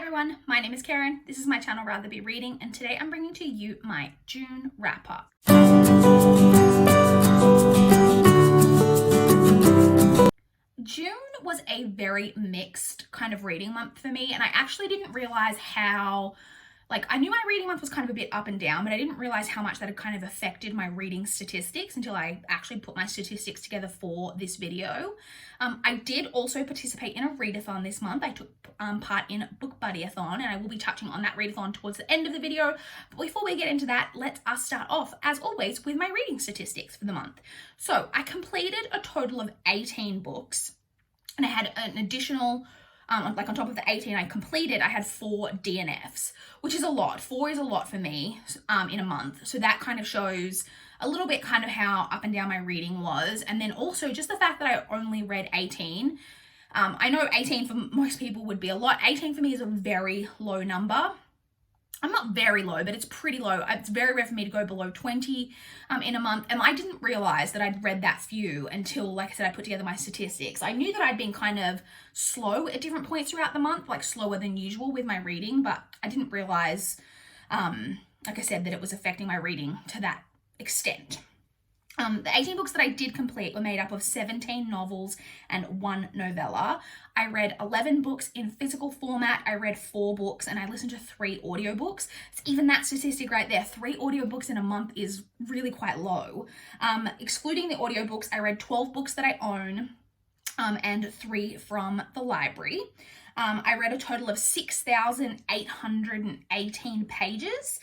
everyone, my name is Karen, this is my channel Rather Be Reading, and today I'm bringing to you my June wrap-up. June was a very mixed kind of reading month for me, and I actually didn't realize how, I knew my reading month was kind of a bit up and down, but I didn't realize how much that had kind of affected my reading statistics until I actually put my statistics together for this video. I did also participate in a readathon this month. I took part in Book Buddyathon, and I will be touching on that readathon towards the end of the video. But before we get into that, let us start off, as always, with my reading statistics for the month. So I completed a total of 18 books, and I had an additional on top of the 18 I completed, I had 4 DNFs, which is a lot. 4 is a lot for me in a month. So that kind of shows a little bit kind of how up and down my reading was. And then also just the fact that I only read 18. I know 18 for most people would be a lot. 18 for me is a very low number. I'm not very low, but it's pretty low. It's very rare for me to go below 20 in a month. And I didn't realize that I'd read that few until, like I said, I put together my statistics. I knew that I'd been kind of slow at different points throughout the month, like slower than usual with my reading, but I didn't realize, like I said, that it was affecting my reading to that extent. The 18 books that I did complete were made up of 17 novels and 1 novella. I read 11 books in physical format. I read 4 books and I listened to 3 audiobooks. So even that statistic right there, 3 audiobooks in a month is really quite low. Excluding the audiobooks, I read 12 books that I own and 3 from the library. I read a total of 6,818 pages,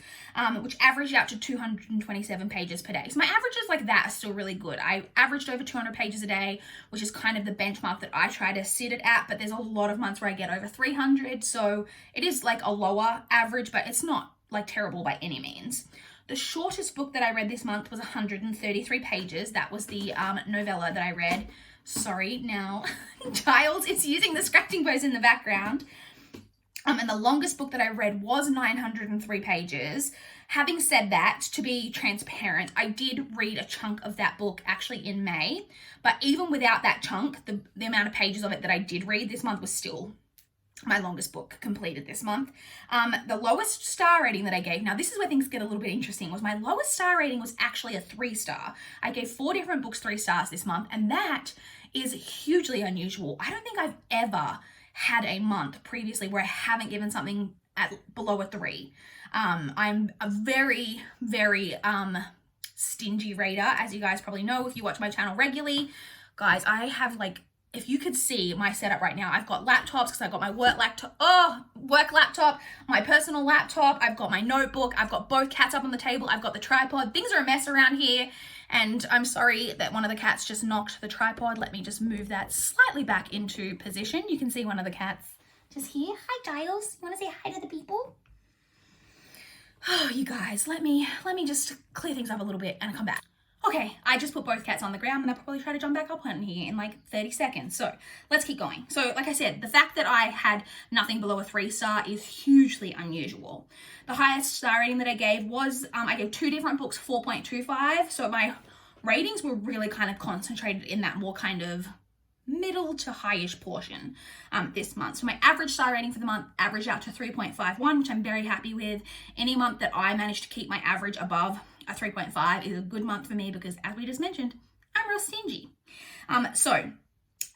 which averaged out to 227 pages per day. So my averages like that are still really good. I averaged over 200 pages a day, which is kind of the benchmark that I try to sit it at, but there's a lot of months where I get over 300. So it is like a lower average, but it's not like terrible by any means. The shortest book that I read this month was 133 pages. That was the novella that I read. Sorry, now Giles is using the scratching post in the background. And the longest book that I read was 903 pages. Having said that, to be transparent, I did read a chunk of that book actually in May. But even without that chunk, the amount of pages of it that I did read this month was still my longest book completed this month. The lowest star rating that I gave, now this is where things get a little bit interesting, was my lowest star rating was actually a 3-star. I gave 4 different books 3 stars this month, and that is hugely unusual. I don't think I've ever had a month previously where I haven't given something below a 3. I'm a very, very stingy rater, as you guys probably know if you watch my channel regularly. Guys, I have if you could see my setup right now, I've got laptops because I've got my work laptop, my personal laptop, I've got my notebook, I've got both cats up on the table, I've got the tripod. Things are a mess around here, and I'm sorry that one of the cats just knocked the tripod. Let me just move that slightly back into position. You can see one of the cats just here. Hi, Giles. You want to say hi to the people? Oh, you guys, let me just clear things up a little bit and come back. Okay, I just put both cats on the ground and they'll probably try to jump back up on here in 30 seconds. So let's keep going. So like I said, the fact that I had nothing below a 3-star is hugely unusual. The highest star rating that I gave was, I gave 2 different books 4.25. So my ratings were really kind of concentrated in that more kind of middle to highish portion this month. So my average star rating for the month averaged out to 3.51, which I'm very happy with. Any month that I managed to keep my average above a 3.5 is a good month for me because, as we just mentioned, I'm real stingy. So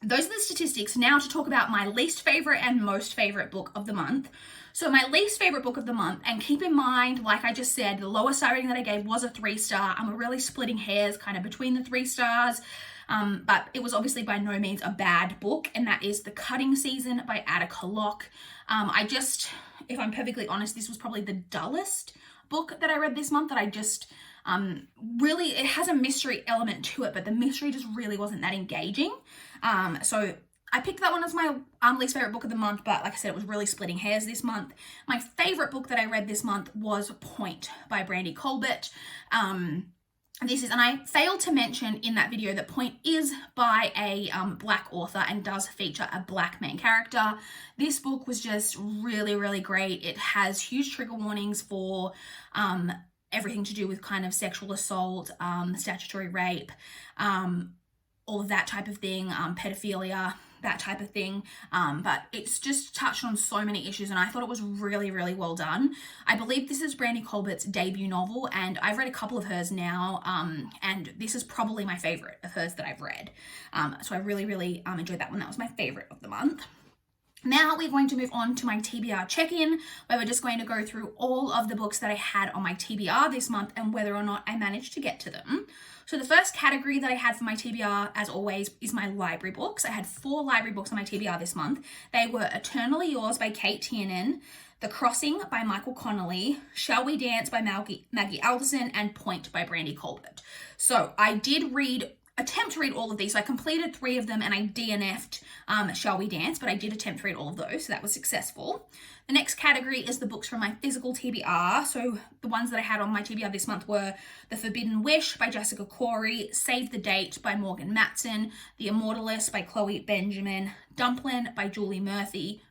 those are the statistics. Now to talk about my least favorite and most favorite book of the month. So my least favorite book of the month, and keep in mind, like I just said, the lowest star rating that I gave was a 3-star. I'm really splitting hairs kind of between the 3 stars. But it was obviously by no means a bad book, and that is The Cutting Season by Attica Locke. If I'm perfectly honest, this was probably the dullest book that I read this month that I just really, it has a mystery element to it, but the mystery just really wasn't that engaging. So I picked that one as my least favorite book of the month, but like I said, it was really splitting hairs this month. My favorite book that I read this month was Point by Brandy Colbert. And I failed to mention in that video that Point is by a Black author and does feature a Black main character. This book was just really, really great. It has huge trigger warnings for everything to do with kind of sexual assault, statutory rape, all of that type of thing, pedophilia. that type of thing. But it's just touched on so many issues, and I thought it was really, really well done. I believe this is Brandy Colbert's debut novel, and I've read a couple of hers now, and this is probably my favorite of hers that I've read. So I really, really enjoyed that one. That was my favorite of the month. Now we're going to move on to my TBR check-in, where we're just going to go through all of the books that I had on my TBR this month and whether or not I managed to get to them. So the first category that I had for my TBR, as always, is my library books. I had 4 library books on my TBR this month. They were Eternally Yours by Kate Tiernan, The Crossing by Michael Connolly, Shall We Dance by Maggie Alderson, and Point by Brandy Colbert. So I did attempt to read all of these. So I completed 3 of them and I DNF'd Shall We Dance, but I did attempt to read all of those, so that was successful. The next category is the books from my physical TBR. So the ones that I had on my TBR this month were The Forbidden Wish by Jessica Corey, Save the Date by Morgan Matson, The Immortalist by Chloe Benjamin, Dumplin by Julie Murphy,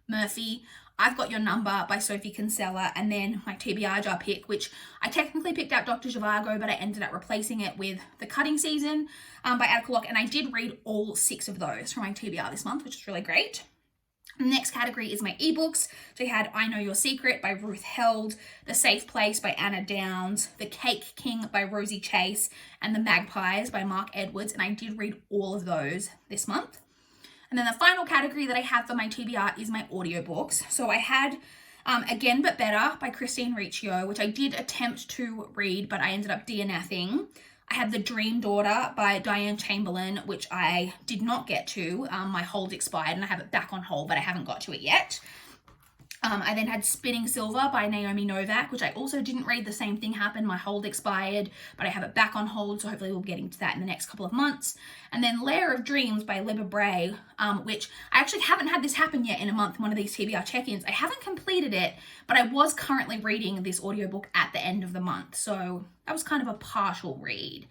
I've Got Your Number by Sophie Kinsella, and then my TBR jar pick, which I technically picked out Dr. Zhivago, but I ended up replacing it with The Cutting Season by Attica Locke, and I did read all 6 of those from my TBR this month, which is really great. The next category is my ebooks. So I had I Know Your Secret by Ruth Held, The Safe Place by Anna Downs, The Cake King by Rosie Chase, and The Magpies by Mark Edwards, and I did read all of those this month. And then the final category that I have for my TBR is my audiobooks. So I had Again But Better by Christine Riccio, which I did attempt to read, but I ended up DNFing. I had The Dream Daughter by Diane Chamberlain, which I did not get to. My hold expired and I have it back on hold, but I haven't got to it yet. I then had Spinning Silver by Naomi Novak, which I also didn't read. The same thing happened. My hold expired, but I have it back on hold, so hopefully we'll be getting to that in the next couple of months. And then Lair of Dreams by Libba Bray, which I actually haven't had this happen yet in a month in one of these TBR check-ins. I haven't completed it, but I was currently reading this audiobook at the end of the month, so that was kind of a partial read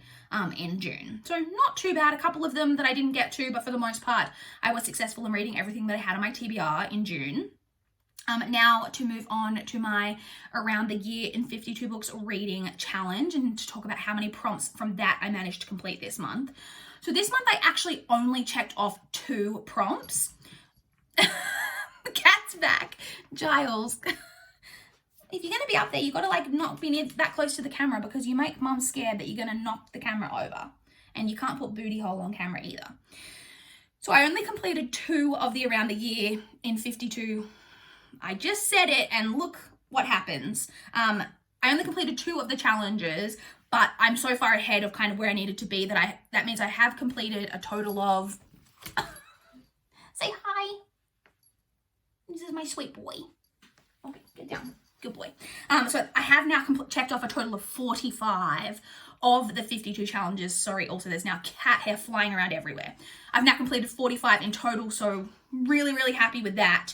in June. So not too bad. A couple of them that I didn't get to, but for the most part, I was successful in reading everything that I had on my TBR in June. Now to move on to my Around the Year in 52 Books reading challenge and to talk about how many prompts from that I managed to complete this month. So this month I actually only checked off 2 prompts. The cat's back. Giles. If you're going to be up there, you got to not be near that close to the camera because you make mum scared that you're going to knock the camera over. And you can't put booty hole on camera either. So I only completed 2 of the Around the Year in 52. I just said it and look what happens. I only completed 2 of the challenges, but I'm so far ahead of kind of where I needed to be that means I have completed a total of say hi. This is my sweet boy. Okay, get down. Good boy. So I have now checked off a total of 45 of the 52 challenges. Sorry, also there's now cat hair flying around everywhere. I've now completed 45 in total, so really, really happy with that.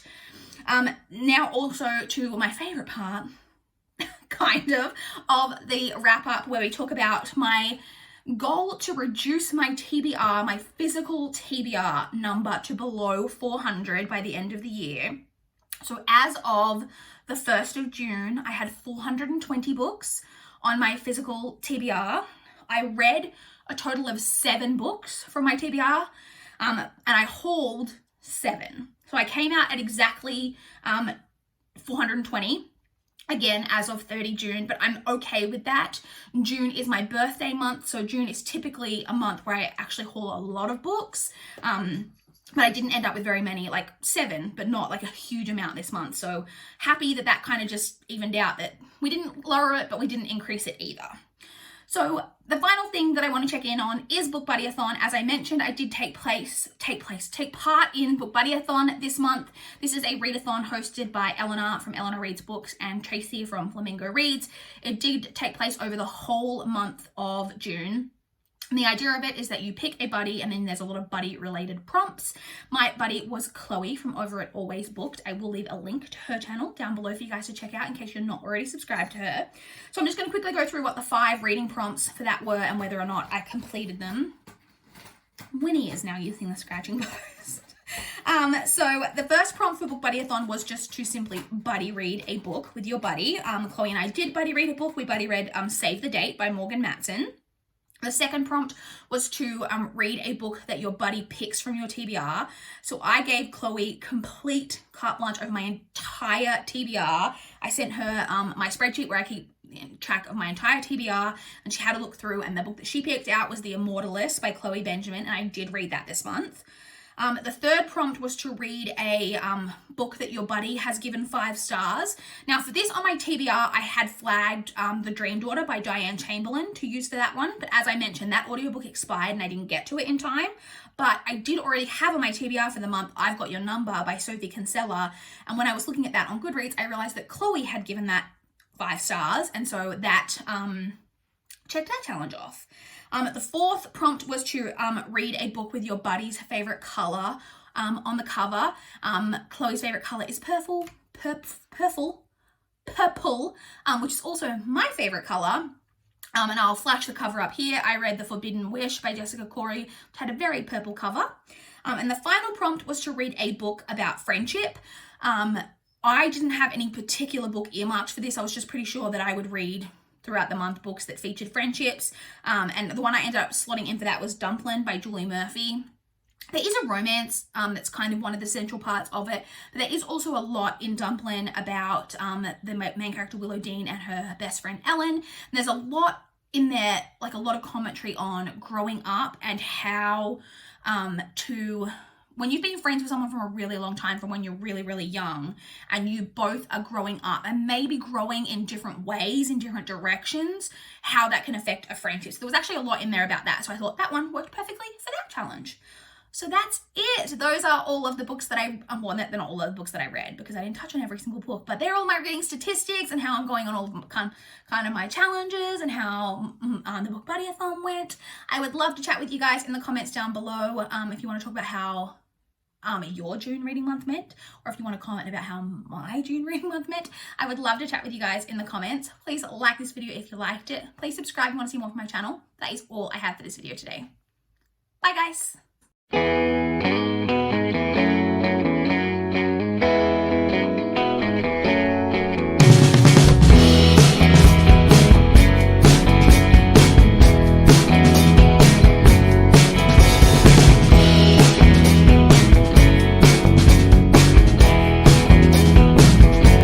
Now also to my favorite part, kind of the wrap up where we talk about my goal to reduce my TBR, my physical TBR number to below 400 by the end of the year. So as of the 1st of June, I had 420 books on my physical TBR. I read a total of 7 books from my TBR, and I hauled 7. So I came out at exactly 420, again, as of 30 June, but I'm okay with that. June is my birthday month, so June is typically a month where I actually haul a lot of books, but I didn't end up with very many, 7, but not a huge amount this month. So happy that that kind of just evened out, that we didn't lower it, but we didn't increase it either. So the final thing that I want to check in on is Book Buddyathon. As I mentioned, I did take part in Book Buddyathon this month. This is a readathon hosted by Eleanor from Eleanor Reads Books and Tracy from Flamingo Reads. It did take place over the whole month of June. And the idea of it is that you pick a buddy and then there's a lot of buddy related prompts. My buddy was Chloe from over at Always Booked. I will leave a link to her channel down below for you guys to check out in case you're not already subscribed to her. So I'm just going to quickly go through what the 5 reading prompts for that were and whether or not I completed them. Winnie is now using the scratching post. So the first prompt for Book Buddyathon was just to simply buddy read a book with your buddy. Chloe and I did buddy read a book. We buddy read Save the Date by Morgan Matson. The second prompt was to read a book that your buddy picks from your TBR. So I gave Chloe complete carte blanche over my entire TBR. I sent her my spreadsheet where I keep track of my entire TBR, and she had to look through, and the book that she picked out was The Immortalist by Chloe Benjamin, and I did read that this month. The third prompt was to read a book that your buddy has given 5 stars. Now for this on my TBR, I had flagged The Dream Daughter by Diane Chamberlain to use for that one. But as I mentioned, that audiobook expired and I didn't get to it in time. But I did already have on my TBR for the month, I've Got Your Number by Sophie Kinsella. And when I was looking at that on Goodreads, I realized that Chloe had given that 5 stars. And so that checked that challenge off. The fourth prompt was to read a book with your buddy's favorite color on the cover. Chloe's favorite color is purple, which is also my favorite color. And I'll flash the cover up here. I read The Forbidden Wish by Jessica Corey, which had a very purple cover. And the final prompt was to read a book about friendship. I didn't have any particular book earmarked for this. I was just pretty sure that I would read throughout the month books that featured friendships. And the one I ended up slotting in for that was Dumplin' by Julie Murphy. There is a romance that's kind of one of the central parts of it, but there is also a lot in Dumplin' about the main character Willow Dean and her best friend Ellen. And there's a lot in there, like a lot of commentary on growing up and how when you've been friends with someone for a really long time, from when you're really, really young, and you both are growing up and maybe growing in different ways, in different directions, how that can affect a friendship. So there was actually a lot in there about that. So I thought that one worked perfectly for that challenge. So that's it. Those are all of the books that well, they're not all of the books that I read because I didn't touch on every single book, but they're all my reading statistics and how I'm going on all of kind of my challenges and how the book buddy-a-thon went. I would love to chat with you guys in the comments down below if you want to talk about how your June reading month meant, or if you want to comment about how my June reading month meant. I would love to chat with you guys in the comments. Please like this video if you liked it. Please subscribe if you want to see more from my channel. That is all I have for this video today. Bye guys.